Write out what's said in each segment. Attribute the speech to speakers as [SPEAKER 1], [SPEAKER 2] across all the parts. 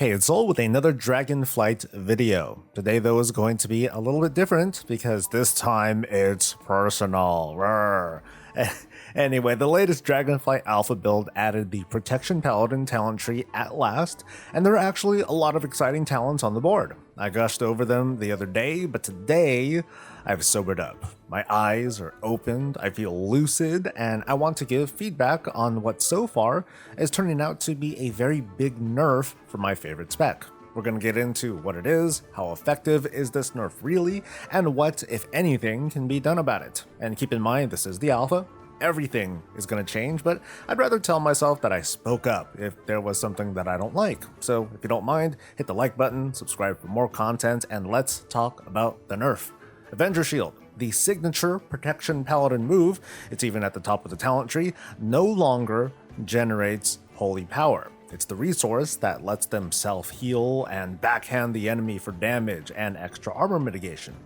[SPEAKER 1] Hey, it's Soul with another Dragonflight video. Today though is going to be a little bit different because this time it's personal. Rawr. Anyway, the latest Dragonflight Alpha build added the Protection Paladin talent tree at last, and there are actually a lot of exciting talents on the board. I gushed over them the other day, but today I've sobered up. My eyes are opened, I feel lucid, and I want to give feedback on what so far is turning out to be a very big nerf for my favorite spec. We're going to get into what it is, how effective is this nerf really, and what, if anything, can be done about it. And keep in mind, this is the alpha. Everything is going to change, but I'd rather tell myself that I spoke up if there was something that I don't like. So if you don't mind, hit the like button, subscribe for more content, and let's talk about the nerf. Avenger Shield, the signature Protection Paladin move, it's even at the top of the talent tree, no longer generates holy power. It's the resource that lets them self-heal and backhand the enemy for damage and extra armor mitigation.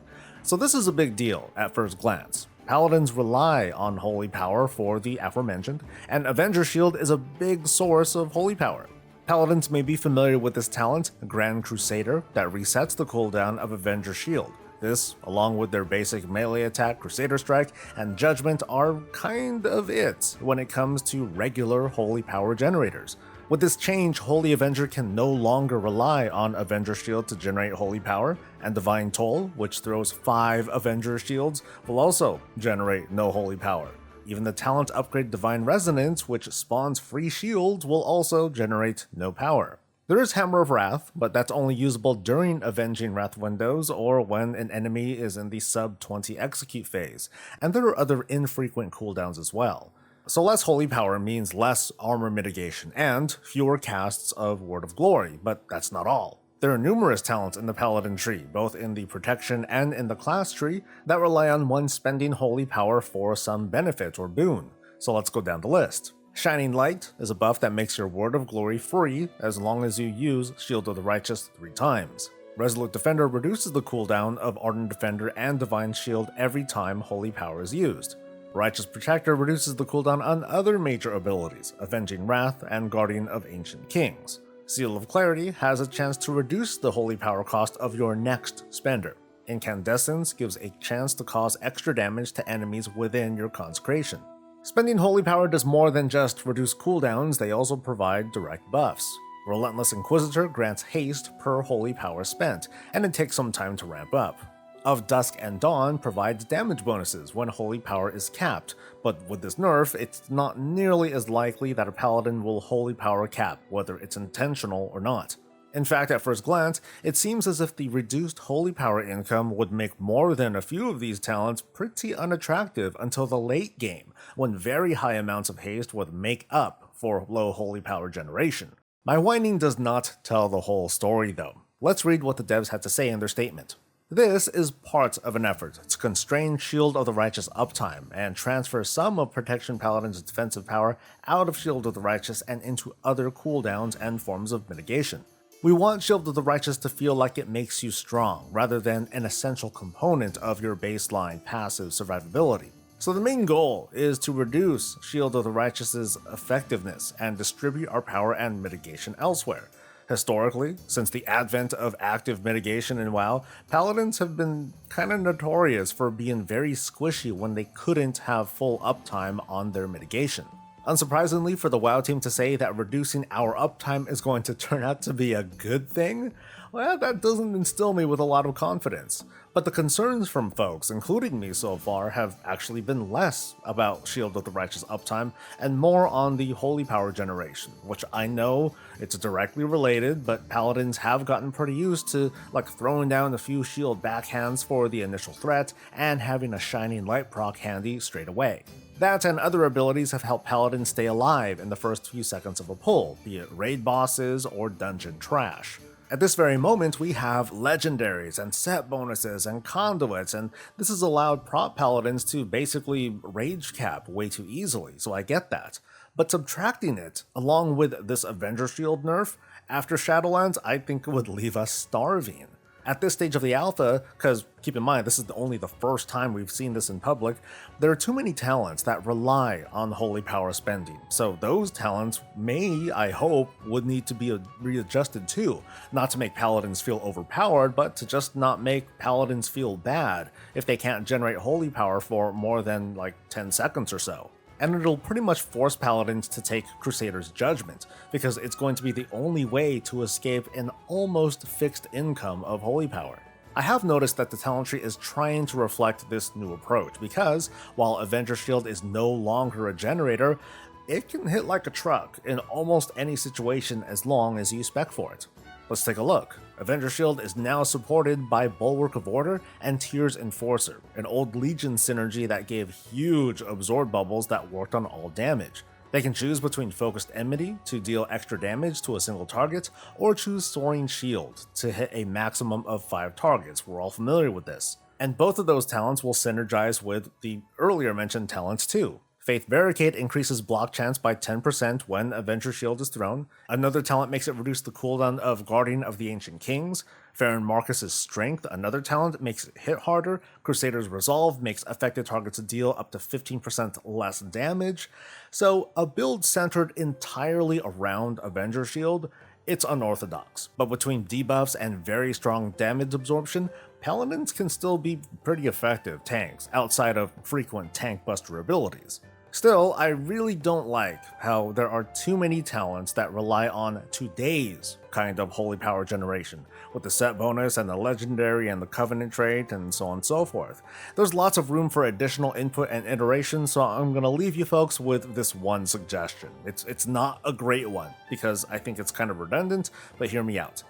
[SPEAKER 1] So this is a big deal at first glance. Paladins rely on holy power for the aforementioned, and Avenger Shield is a big source of holy power. Paladins may be familiar with this talent, Grand Crusader, that resets the cooldown of Avenger Shield. This, along with their basic melee attack, Crusader Strike, and Judgment are kind of it when it comes to regular holy power generators. With this change, Holy Avenger can no longer rely on Avenger Shield to generate holy power, and Divine Toll, which throws 5 Avenger Shields, will also generate no holy power. Even the talent upgrade Divine Resonance, which spawns free shields, will also generate no power. There is Hammer of Wrath, but that's only usable during Avenging Wrath windows or when an enemy is in the sub-20 execute phase, and there are other infrequent cooldowns as well. So less holy power means less armor mitigation and fewer casts of Word of Glory, but that's not all. There are numerous talents in the Paladin tree, both in the protection and in the class tree, that rely on one spending holy power for some benefit or boon. So let's go down the list. Shining Light is a buff that makes your Word of Glory free as long as you use Shield of the Righteous 3 times. Resolute Defender reduces the cooldown of Ardent Defender and Divine Shield every time holy power is used. Righteous Protector reduces the cooldown on other major abilities, Avenging Wrath and Guardian of Ancient Kings. Seal of Clarity has a chance to reduce the holy power cost of your next spender. Incandescence gives a chance to cause extra damage to enemies within your consecration. Spending holy power does more than just reduce cooldowns, they also provide direct buffs. Relentless Inquisitor grants haste per holy power spent, and it takes some time to ramp up. Of Dusk and Dawn provides damage bonuses when holy power is capped, but with this nerf, it's not nearly as likely that a paladin will holy power cap, whether it's intentional or not. In fact, at first glance, it seems as if the reduced holy power income would make more than a few of these talents pretty unattractive until the late game, when very high amounts of haste would make up for low holy power generation. My whining does not tell the whole story though. Let's read what the devs had to say in their statement. This is part of an effort to constrain Shield of the Righteous uptime and transfer some of Protection Paladin's defensive power out of Shield of the Righteous and into other cooldowns and forms of mitigation. We want Shield of the Righteous to feel like it makes you strong, rather than an essential component of your baseline passive survivability. So the main goal is to reduce Shield of the Righteous's effectiveness and distribute our power and mitigation elsewhere. Historically, since the advent of active mitigation in WoW, Paladins have been kinda notorious for being very squishy when they couldn't have full uptime on their mitigation. Unsurprisingly for the WoW team to say that reducing our uptime is going to turn out to be a good thing, well, that doesn't instill me with a lot of confidence. But the concerns from folks, including me so far, have actually been less about Shield of the Righteous uptime and more on the holy power generation, which I know it's directly related, but Paladins have gotten pretty used to throwing down a few shield backhands for the initial threat and having a Shining Light proc handy straight away. That and other abilities have helped Paladins stay alive in the first few seconds of a pull, be it raid bosses or dungeon trash. At this very moment, we have legendaries and set bonuses and conduits, and this has allowed Prot Paladins to basically rage cap way too easily, so I get that. But subtracting it, along with this Avenger Shield nerf, after Shadowlands, I think it would leave us starving. At this stage of the alpha, because keep in mind this is only the first time we've seen this in public, there are too many talents that rely on holy power spending, so those talents may, I hope, would need to be readjusted too, not to make paladins feel overpowered, but to just not make paladins feel bad if they can't generate holy power for more than like 10 seconds or so. And it'll pretty much force paladins to take Crusader's judgment, because it's going to be the only way to escape an almost fixed income of holy power. I have noticed that the talent tree is trying to reflect this new approach, because while Avenger Shield is no longer a generator, it can hit like a truck in almost any situation as long as you spec for it. Let's take a look. Avenger Shield is now supported by Bulwark of Order and Tears Enforcer, an old Legion synergy that gave huge absorb bubbles that worked on all damage. They can choose between Focused Enmity to deal extra damage to a single target, or choose Soaring Shield to hit a maximum of 5 targets. We're all familiar with this. And both of those talents will synergize with the earlier mentioned talents too. Faith Barricade increases block chance by 10% when Avenger Shield is thrown. Another talent makes it reduce the cooldown of Guardian of the Ancient Kings. Farron Marcus's Strength, another talent, makes it hit harder. Crusader's Resolve makes affected targets deal up to 15% less damage. So a build centered entirely around Avenger Shield, it's unorthodox. But between debuffs and very strong damage absorption, Paladins can still be pretty effective tanks outside of frequent tank buster abilities. Still, I really don't like how there are too many talents that rely on today's kind of holy power generation, with the set bonus and the legendary and the covenant trait and so on and so forth. There's lots of room for additional input and iteration, so I'm going to leave you folks with this one suggestion. It's not a great one, because I think it's kind of redundant, but hear me out.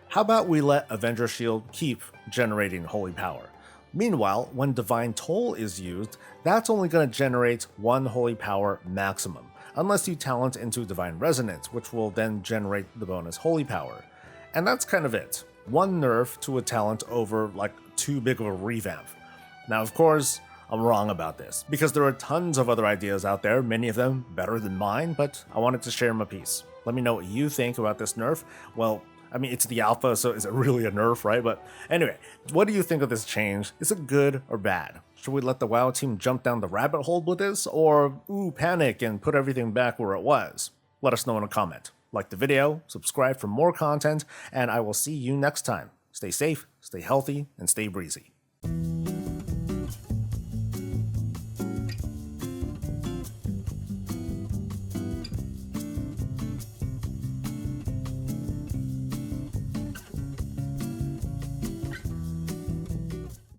[SPEAKER 1] How about we let Avenger Shield keep generating holy power? Meanwhile, when Divine Toll is used, that's only going to generate 1 holy power maximum, unless you talent into Divine Resonance, which will then generate the bonus holy power. And that's kind of it. 1 nerf to a talent over like too big of a revamp. Now of course, I'm wrong about this, because there are tons of other ideas out there, many of them better than mine, but I wanted to share my piece. Let me know what you think about this nerf. Well, I mean, it's the alpha, so is it really a nerf, right? But anyway, what do you think of this change? Is it good or bad? Should we let the WoW team jump down the rabbit hole with this, or panic and put everything back where it was? Let us know in a comment. Like the video, subscribe for more content, and I will see you next time. Stay safe, stay healthy, and stay breezy.